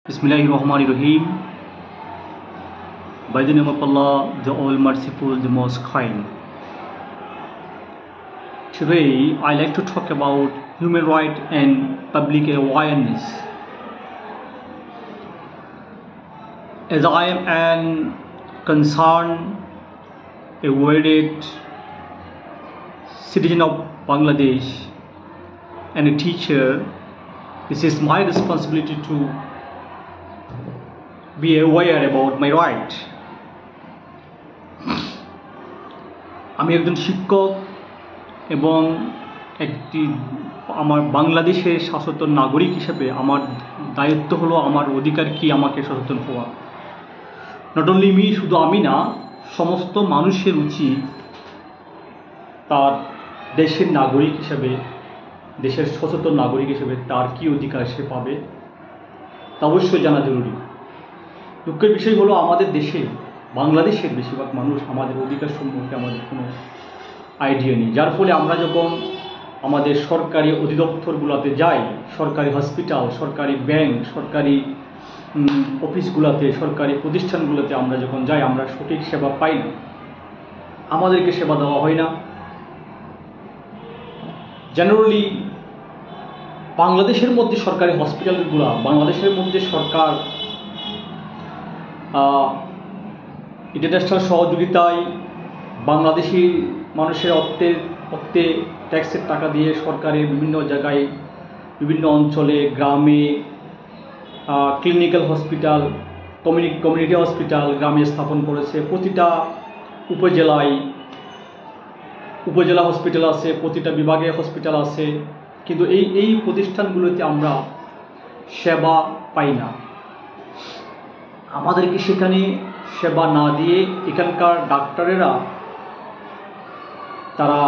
Bismillahirrahmanirrahim. By the name of Allah, the All Merciful, the Most Kind. Today, I like to talk about human rights and public awareness. As I am an concerned, awarded citizen of Bangladesh and a teacher, this is my responsibility to be aware about my right. আমি একজন শিক্ষক এবং একটি আমার বাংলাদেশের সচেতন নাগরিক হিসেবে আমার দায়িত্ব হলো আমার অধিকার কি আমাকে সচেতন হওয়া। নট অনলি মি, শুধু আমি না, সমস্ত মানুষের উচিত তার দেশের নাগরিক হিসেবে, দেশের সচেতন নাগরিক হিসেবে তার কি অধিকার সে পাবে তা অবশ্যই জানা জরুরি। দুঃখের বিষয় হলো আমাদের দেশে, বাংলাদেশের বেশিরভাগ মানুষ আমাদের অধিকার সম্পর্কে আমাদের কোনো আইডিয়া নেই, যার ফলে আমরা যখন আমাদের সরকারি অধিদপ্তরগুলোতে যাই, সরকারি হসপিটাল, সরকারি ব্যাংক, সরকারি অফিসগুলোতে, সরকারি প্রতিষ্ঠানগুলোতে আমরা যখন যাই, আমরা সঠিক সেবা পাই না, আমাদেরকে সেবা দেওয়া হয় না। জেনারেলি বাংলাদেশের মধ্যে সরকারি হসপিটালগুলো, বাংলাদেশের মধ্যে সরকার ইন্টারন্যাশনাল সহযোগিতায় বাংলাদেশি মানুষের অর্থে ট্যাক্সের টাকা দিয়ে সরকারের বিভিন্ন জায়গায়, বিভিন্ন অঞ্চলে, গ্রামে ক্লিনিক্যাল হসপিটাল, কমিউনিটি হসপিটাল গ্রামে স্থাপন করেছে। প্রতিটা উপজেলা হসপিটাল আছে, প্রতিটা বিভাগে হসপিটাল আছে, কিন্তু এই প্রতিষ্ঠানগুলোতে আমরা সেবা পাই না। আমাদেরকে সেখানে সেবা না দিয়ে এখানকার ডাক্তারেরা তারা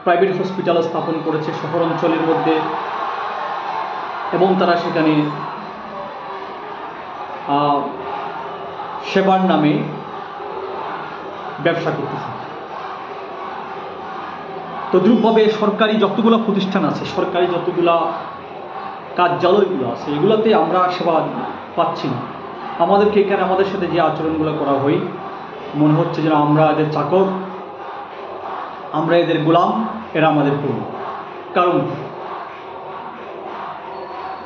প্রাইভেট হসপিটাল স্থাপন করেছে শহর অঞ্চলের মধ্যে, এবং তারা সেখানে সেবার নামে ব্যবসা করতেছে। তদ্রূপভাবে সরকারি যতগুলো প্রতিষ্ঠান আছে, সরকারি যতগুলা কার্যালয়গুলো আছে, এগুলোতে আমরা সেবা পাচ্ছি না। আমাদেরকে এখানে আমাদের সাথে যে আচরণগুলো করা হয়, মনে হচ্ছে যেন আমরা এদের চাকর, আমরা এদের গোলাম, এরা আমাদের প্রভু।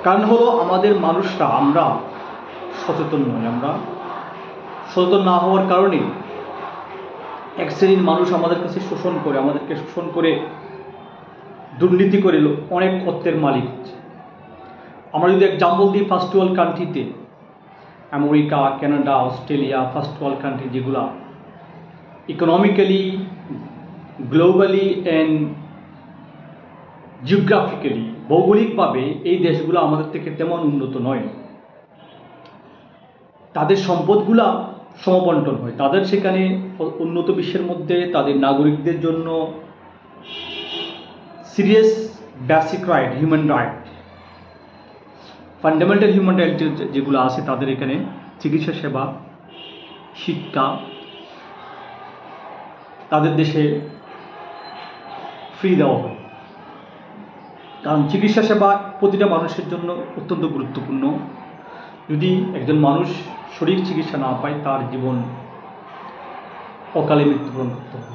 কারণ হলো আমাদের মানুষরা, আমরা সচেতন নই। আমরা সচেতন না হওয়ার কারণে এক শ্রেণীর মানুষ আমাদের কাছে আমাদেরকে শোষণ করে দুর্নীতি করে অনেক অর্থের মালিক হচ্ছে। আমরা যদি এক্সাম্পল দিই, ফার্স্ট ওয়ার্ল্ড কান্ট্রিতে, America, Canada, Australia, first world country যেগুলো ইকোনমিক্যালি, গ্লোবালি অ্যান্ড জিওগ্রাফিক্যালি, ভৌগোলিকভাবে এই দেশগুলো আমাদের থেকে তেমন উন্নত নয়। তাদের সম্পদগুলা সমবন্টন হয়, তাদের সেখানে উন্নত বিশ্বের মধ্যে তাদের নাগরিকদের জন্য serious basic right, human right, fundamental human right যেগুলো আছে, তাদের এখানে চিকিৎসা সেবা, শিক্ষা তাদের দেশে ফ্রি দেওয়া হয়। কারণ চিকিৎসা সেবা প্রতিটা মানুষের জন্য অত্যন্ত গুরুত্বপূর্ণ। যদি একজন মানুষ সঠিক চিকিৎসা না পায়, তার জীবন অকালে মৃত্যুবরণ করতে হবে।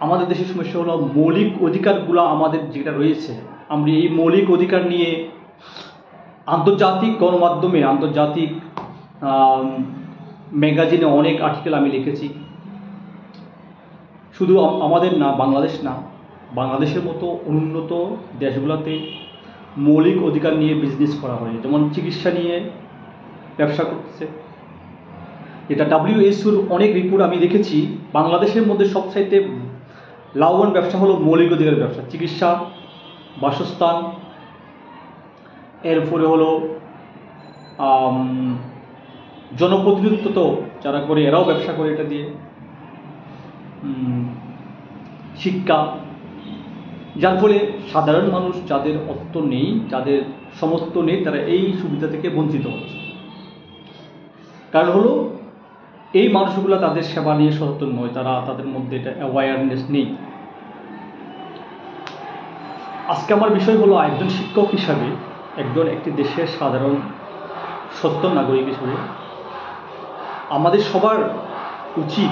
আমাদের দেশের সমস্যা হলো মৌলিক অধিকারগুলো আমাদের যেটা রয়েছে, আমরা এই মৌলিক অধিকার নিয়ে আন্তর্জাতিক গণমাধ্যমে, আন্তর্জাতিক ম্যাগাজিনে অনেক আর্টিকেল আমি লিখেছি। শুধু আমাদের না, বাংলাদেশ না, বাংলাদেশের মতো অনুন্নত দেশগুলোতে মৌলিক অধিকার নিয়ে বিজনেস করা হয়। যেমন চিকিৎসা নিয়ে ব্যবসা করতেছে, এটা WHO অনেক রিপোর্ট আমি দেখেছি। বাংলাদেশের মধ্যে সবচাইতে লাভবান ব্যবসা হলো মৌলিক অধিকারের ব্যবসা, চিকিৎসা, বাসস্থান, এরপরে হলো জনপ্রতিনিধিত্ব যারা করে এরাও ব্যবসা করে এটা দিয়ে, শিক্ষা, যার ফলে সাধারণ মানুষ যাদের অর্থ নেই, যাদের সমর্থ নেই, তারা এই সুবিধা থেকে বঞ্চিত হচ্ছে। কারণ হলো এই মানুষগুলো তাদের সেবা নিয়ে সচেতন নয়, তাদের মধ্যে এটা অ্যাওয়ারনেস নেই। আজকে আমার বিষয় হলো একজন শিক্ষক হিসাবে একটি দেশের সাধারণ সচেতন নাগরিক হিসেবে আমাদের সবার উচিত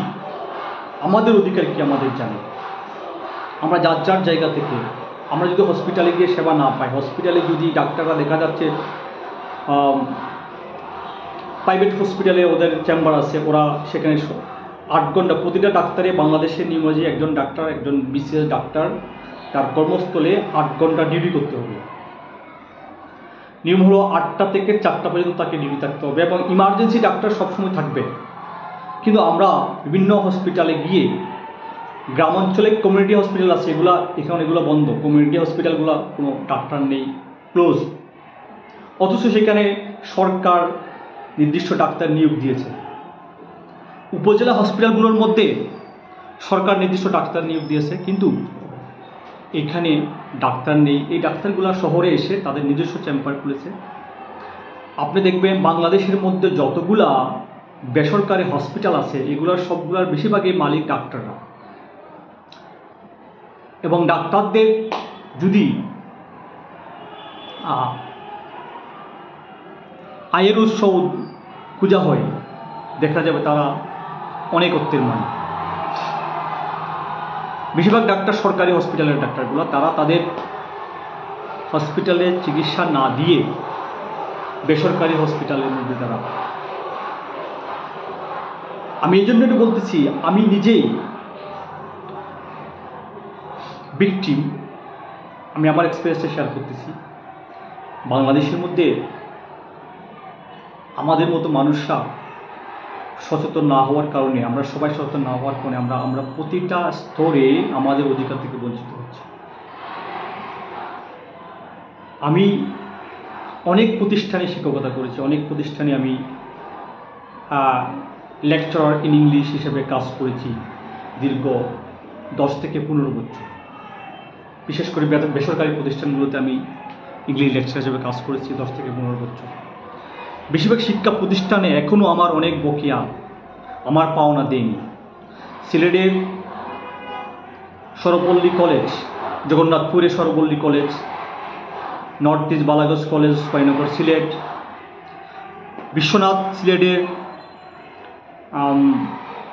আমাদের অধিকার কি আমাদের জানা। আমরা যার যার জায়গা থেকে আমরা যদি হসপিটালে গিয়ে সেবা না পাই, হসপিটালে যদি ডাক্তাররা দেখা যাচ্ছে প্রাইভেট হসপিটালে ওদের চেম্বার আছে, ওরা সেখানে 8 ঘন্টা প্রতিটা ডাক্তারে বাংলাদেশের নিয়ম অনুযায়ী একজন ডাক্তার, একজন বিসিএস ডাক্তার তার কর্মস্থলে 8 ঘন্টা ডিউটি করতে হবে। নিয়ম হলো 8টা থেকে 4টা পর্যন্ত তাকে ডিউটি থাকতে হবে এবং ইমার্জেন্সি ডাক্তার সবসময় থাকবে। কিন্তু আমরা বিভিন্ন হসপিটালে গিয়ে, গ্রামাঞ্চলে কমিউনিটি হসপিটাল আছে, এগুলো বন্ধ, কমিউনিটি হসপিটালগুলো কোনো ডাক্তার নেই, ক্লোজ। অথচ সেখানে সরকার নির্দিষ্ট ডাক্তার নিয়োগ দিয়েছে। উপজেলা হসপিটালগুলোর মধ্যে সরকার নির্দিষ্ট ডাক্তার নিয়োগ দিয়েছে, কিন্তু এখানে ডাক্তার নেই। এই ডাক্তারগুলো শহরে এসে তাদের নিজস্ব চেম্বার খুলেছে। আপনি দেখবেন বাংলাদেশের মধ্যে যতগুলা বেসরকারি হসপিটাল আছে এগুলোর সবগুলোর বেশিরভাগই মালিক ডাক্তাররা। এবং ডাক্তারদের যদি আয়ের উৎস খোঁজা হয়, দেখা যাবে তারা অনেক অর্থের মালিক। বেশিরভাগ ডাক্তার সরকারি হসপিটালের ডাক্তারগুলো, তারা তাদের হসপিটালে চিকিৎসা না দিয়ে বেসরকারি হসপিটালের মধ্যে তারা। আমি এই জন্য একটু বলতেছি, আমি নিজেই ভিকটিম, আমি আমার এক্সপিরিয়েন্সটা শেয়ার করতেছি। বাংলাদেশের মধ্যে আমাদের মতো মানুষরা সচেতন না হওয়ার কারণে, আমরা সবাই সচেতন না হওয়ার কারণে আমরা প্রতিটা স্তরে আমাদের অধিকার থেকে বঞ্চিত হচ্ছি। আমি অনেক প্রতিষ্ঠানে শিক্ষকতা করেছি, অনেক প্রতিষ্ঠানে আমি লেকচারার ইন ইংলিশ হিসেবে কাজ করেছি দীর্ঘ 10 থেকে 15 বছর। বিশেষ করে বেসরকারি প্রতিষ্ঠানগুলোতে আমি ইংলিশ লেকচার হিসেবে কাজ করেছি 10 থেকে 15 বছর। বেশিরভাগ শিক্ষা প্রতিষ্ঠানে এখনও আমার অনেক বকেয়া, আমার পাওনা দেয়নি। সিলেটের সরপল্লী কলেজ, জগন্নাথপুরের Sarpalli college, north east Balaganj college, Koynagar Sylhet, Bishwanath সিলেটের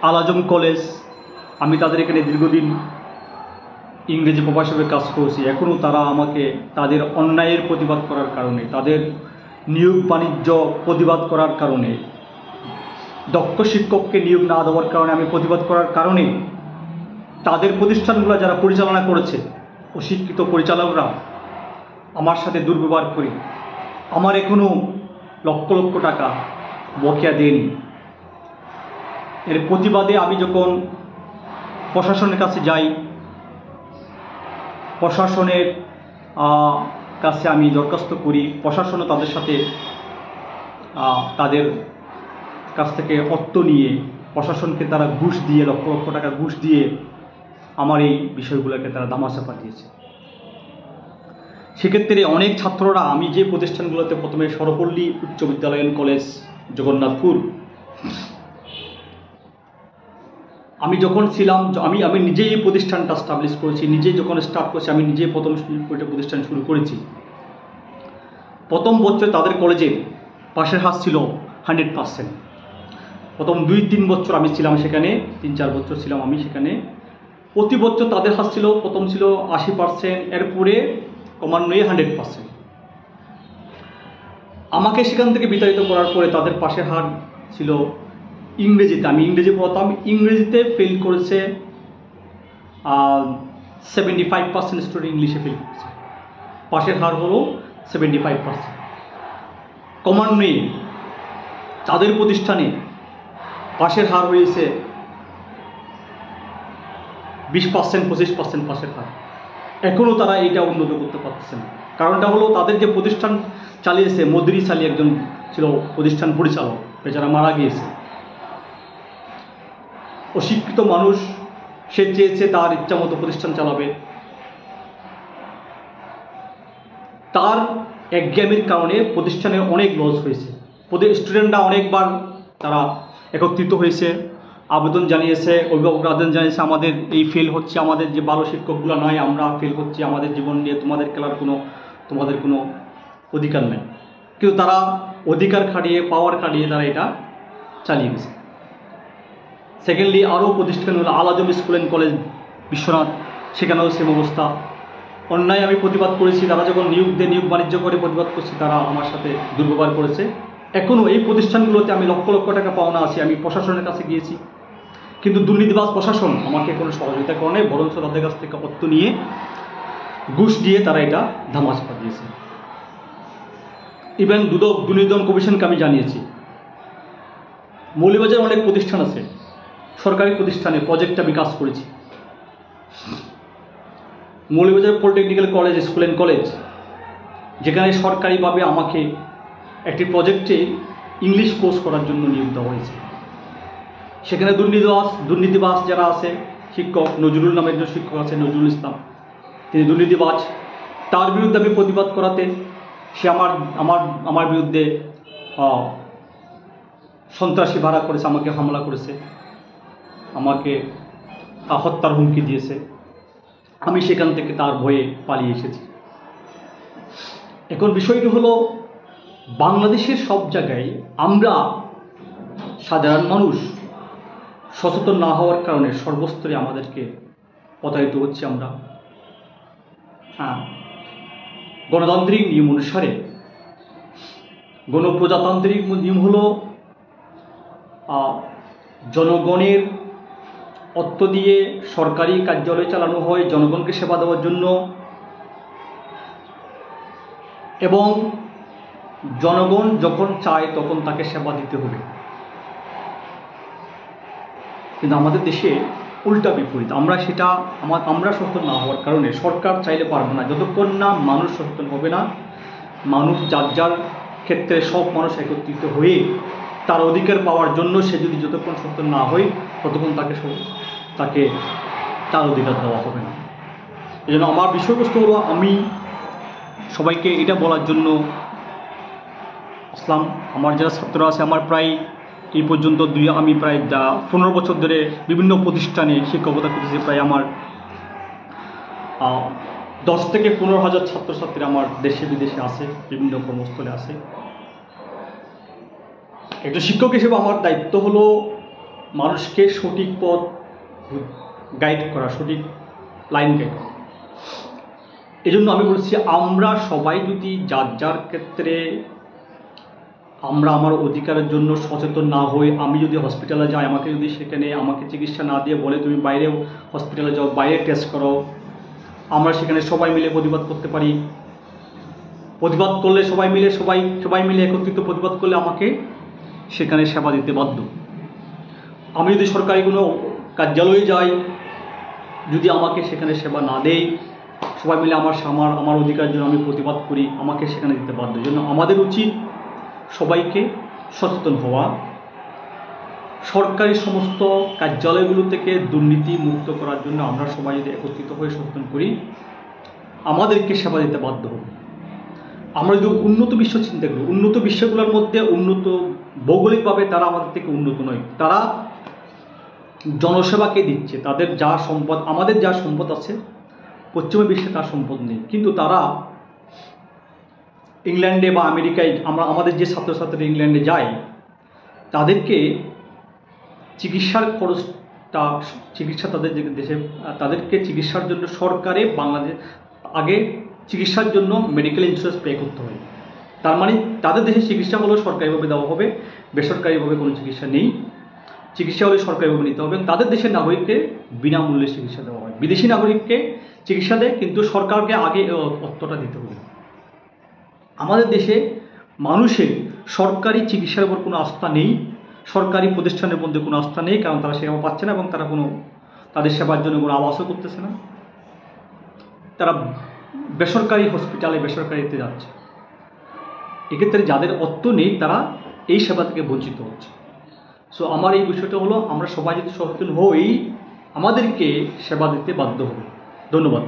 আলাজম কলেজ, আমি তাদের এখানে দীর্ঘদিন ইংরেজি প্রভাষক হিসেবে কাজ করেছি। এখনও তারা আমাকে তাদের অন্যায়ের প্রতিবাদ করার কারণে, তাদের নিয়োগ বাণিজ্য প্রতিবাদ করার কারণে, দক্ষ শিক্ষককে নিয়োগ না দেওয়ার কারণে, আমি প্রতিবাদ করার কারণে তাদের প্রতিষ্ঠানগুলো যারা পরিচালনা করেছে, অশিক্ষিত পরিচালকরা আমার সাথে দুর্ব্যবহার করে আমার এখনও লক্ষ লক্ষ টাকা বকেয়া দেয়নি। এর প্রতিবাদে আমি যখন প্রশাসনের কাছে যাই, প্রশাসনের কাছে আমি দরখাস্ত করি, প্রশাসনও তাদের সাথে তাদের কাছ থেকে অর্থ নিয়ে, প্রশাসনকে তারা ঘুষ দিয়ে, লক্ষ লক্ষ টাকা ঘুষ দিয়ে আমার এই বিষয়গুলোকে তারা ধামাচাপা দিয়েছে। সেক্ষেত্রে অনেক ছাত্ররা, আমি যে প্রতিষ্ঠানগুলোতে প্রথমে সরপল্লী উচ্চ বিদ্যালয় এন্ড কলেজ জগন্নাথপুর, আমি যখন ছিলাম, আমি নিজেই এই প্রতিষ্ঠানটা স্টাবলিশ করেছি, নিজেই যখন স্টার্ট করেছি, আমি নিজেই প্রথম প্রতিষ্ঠান শুরু করেছি। প্রথম বছর তাদের কলেজে পাশের হার ছিল 100%। প্রথম 2-3 বছর আমি ছিলাম সেখানে, 3-4 বছর ছিলাম আমি সেখানে। প্রতি বছর তাদের হার ছিল, প্রথম ছিল 80%, এরপরে ক্রমান্বয়ে 100%। আমাকে সেখান থেকে বিতাড়িত করার পরে তাদের পাশের হার ছিল ইংরেজিতে, আমি ইংরেজি পড়াতাম, ইংরেজিতে ফেল করেছে 75% স্টুডেন্ট ইংলিশে ফেল করেছে। পাশের হার হলো 75%। ক্রমান্বয়ে তাদের প্রতিষ্ঠানে পাশের হার হয়েছে 20%, 25% পাশের হার। এখনও তারা এটা উন্নত করতে পারতেছে না। কারণটা হলো তাদের যে প্রতিষ্ঠান চালিয়েছে, মদরিস আলী একজন ছিল প্রতিষ্ঠান পরিচালক, বেচারা মারা গিয়েছে। অশিক্ষিত মানুষ, সে চেয়েছে তার ইচ্ছা মতো প্রতিষ্ঠান চালাবে, তার একজ্ঞানের কারণে প্রতিষ্ঠানে অনেক লস হয়েছে। স্টুডেন্টরা অনেকবার তারা একত্রিত হয়েছে, আবেদন জানিয়েছে, অভিভাবকরা আবেদন জানিয়েছে, আমাদের এই ফেল হচ্ছে, আমাদের যে ভালো শিক্ষকগুলো নয়, আমরা ফেল হচ্ছি, আমাদের জীবন নিয়ে তোমাদের কোনো অধিকার নেই, কিন্তু তারা অধিকার খাটিয়ে পাওয়ার খাটিয়ে তারা এটা চালিয়ে গেছে। সেকেন্ডলি আরও প্রতিষ্ঠান হলো আল আজম স্কুল অ্যান্ড কলেজ বিশ্বনাথ, সেখানেও সেম অবস্থা। অন্যায় আমি প্রতিবাদ করেছি, তারা যখন নিয়োগ বাণিজ্য করে প্রতিবাদ করছি, তারা আমার সাথে দুর্ব্যবহার করেছে। এখনও এই প্রতিষ্ঠানগুলোতে আমি লক্ষ লক্ষ টাকা পাওনা আছি, আমি প্রশাসনের কাছে গিয়েছি, কিন্তু দুর্নীতিবাজ প্রশাসন আমাকে কোনো সহযোগিতা করে নাই, বরঞ্চ তাদের কাছ থেকে অর্থ নিয়ে ঘুষ দিয়ে তারা এটা ধামাচাপা দিয়েছে। ইভেন দুদক দুর্নীতি দমন কমিশনকে আমি জানিয়েছি। মৌলভীবাজারে অনেক প্রতিষ্ঠান আছে, সরকারি প্রতিষ্ঠানে প্রজেক্টে আমি কাজ করেছি। Moulvibazar polytechnical college school and college, যেখানে সরকারিভাবে আমাকে একটি প্রজেক্টে ইংলিশ কোর্স করার জন্য নিয়োগ দেওয়া হয়েছে। সেখানে দুর্নীতিবাজ যারা আছে, শিক্ষক নজরুল নামের একজন শিক্ষক আছে, নজরুল ইসলাম, তিনি দুর্নীতিবাজ। তার বিরুদ্ধে আমি প্রতিবাদ করাতে সে আমার বিরুদ্ধে সন্ত্রাসী ভাড়া করেছে, আমাকে হামলা করেছে, আমাকে হত্যার হুমকি দিয়েছে। আমি সেখান থেকে তার ভয়ে পালিয়ে এসেছি। এখন বিষয়টি হলো, বাংলাদেশের সব জায়গায় আমরা সাধারণ মানুষ সচেতন না হওয়ার কারণে সর্বস্তরে আমাদেরকে প্রতারিত হচ্ছে। আমরা গণতান্ত্রিক নিয়ম অনুসারে, গণপ্রজাতান্ত্রিক নিয়ম হলো জনগণের অর্থ দিয়ে সরকারি কার্যালয় চালানো হয় জনগণকে সেবা দেওয়ার জন্য, এবং জনগণ যখন চায় তখন তাকে সেবা দিতে হবে। কিন্তু আমাদের দেশে উল্টা বিপরীত। আমরা সচেতন না হওয়ার কারণে সরকার চাইলে পারবে না, যতক্ষণ না মানুষ সচেতন হবে না। মানুষ যার যার ক্ষেত্রে সব মানুষ একত্রিত হয়ে তার অধিকার পাওয়ার জন্য সে যদি যতক্ষণ সচেতন না হয়, ততক্ষণ তাকে তার অধিকার দেওয়া হবে না। এই জন্য আমার বিষয়বস্তু হলো, আমি সবাইকে এটা বলার জন্য আসলাম, আমার যারা ছাত্ররা আছে, আমার প্রায় এই পর্যন্ত আমি প্রায় 15 বছর ধরে বিভিন্ন প্রতিষ্ঠানে শিক্ষকতা করতেছি। প্রায় আমার 10 থেকে 15 হাজার ছাত্রছাত্রী আমার দেশে বিদেশে আছে, বিভিন্ন কর্মস্থলে আছে। একজন শিক্ষক হিসেবে আমার দায়িত্ব হলো মানুষকে সঠিক পথ গাইড করা, সঠিক লাইন গাইড করা। এই জন্য আমি বলছি, আমরা সবাই যদি যার যার ক্ষেত্রে আমার অধিকারের জন্য সচেতন না হই, আমি যদি হসপিটালে যাই, আমাকে যদি সেখানে আমাকে চিকিৎসা না দিয়ে বলে তুমি বাইরে হসপিটালে যাও, বাইরে টেস্ট করো, আমরা সেখানে সবাই মিলে প্রতিবাদ করতে পারি। প্রতিবাদ করলে সবাই মিলে একত্রিত প্রতিবাদ করলে আমাকে সেখানে সেবা দিতে বাধ্য। আমি যদি সরকারি কোনো কার্যালয়ে যাই, যদি আমাকে সেখানে সেবা না দেয়, সবাই মিলে আমার অধিকারের জন্য আমি প্রতিবাদ করি, আমাকে সেখানে দিতে বাধ্য। এই জন্য আমাদের উচিত সবাইকে সচেতন হওয়া, সরকারি সমস্ত কার্যালয়গুলো থেকে দুর্নীতি মুক্ত করার জন্য আমরা সবাই যদি একত্রিত হয়ে সচেতন করি, আমাদেরকে সেবা দিতে বাধ্য হবে। আমরা যদি উন্নত বিশ্ব চিন্তা করি, উন্নত বিশ্বগুলোর মধ্যে উন্নত ভৌগোলিকভাবে তারা আমাদের থেকে উন্নত নয়, তারা জনসেবাকে দিচ্ছে। তাদের যা সম্পদ, আমাদের যা সম্পদ আছে পশ্চিমা বিশ্বে তার সম্পদ নেই, কিন্তু তারা ইংল্যান্ডে বা আমেরিকায়, আমাদের যে ছাত্রছাত্রীরা ইংল্যান্ডে যায়, তাদেরকে চিকিৎসার খরচটা, তাদের দেশে তাদেরকে চিকিৎসার জন্য সরকারে বাংলাদেশ আগে চিকিৎসার জন্য মেডিকেল ইন্স্যুরেন্স পে করতে হয়। তার মানে তাদের দেশে চিকিৎসা হলেও সরকারিভাবে দেওয়া হবে, বেসরকারিভাবে কোনো চিকিৎসা নেই। চিকিৎসা হলে সরকারিভাবে নিতে হবে। তাদের দেশের নাগরিককে বিনামূল্যে চিকিৎসা দেওয়া হয়। বিদেশি নাগরিককে চিকিৎসা দেয়, কিন্তু সরকারকে আগে অর্থটা দিতে হবে। আমাদের দেশে মানুষের সরকারি চিকিৎসার উপর কোনো আস্থা নেই, সরকারি প্রতিষ্ঠানের মধ্যে কোনো আস্থা নেই, কারণ তারা সেবা পাচ্ছে না এবং তারা তাদের সেবার জন্য কোনো আবাসও করতেছে না। তারা বেসরকারি হসপিটালে, বেসরকারিতে যাচ্ছে। এক্ষেত্রে যাদের অর্থ নেই তারা এই সেবা থেকে বঞ্চিত হচ্ছে। সো আমার এই বিষয়টা হলো, আমরা সবাই যদি সচেতন হই, আমাদেরকে সেবা দিতে বাধ্য হবে। ধন্যবাদ।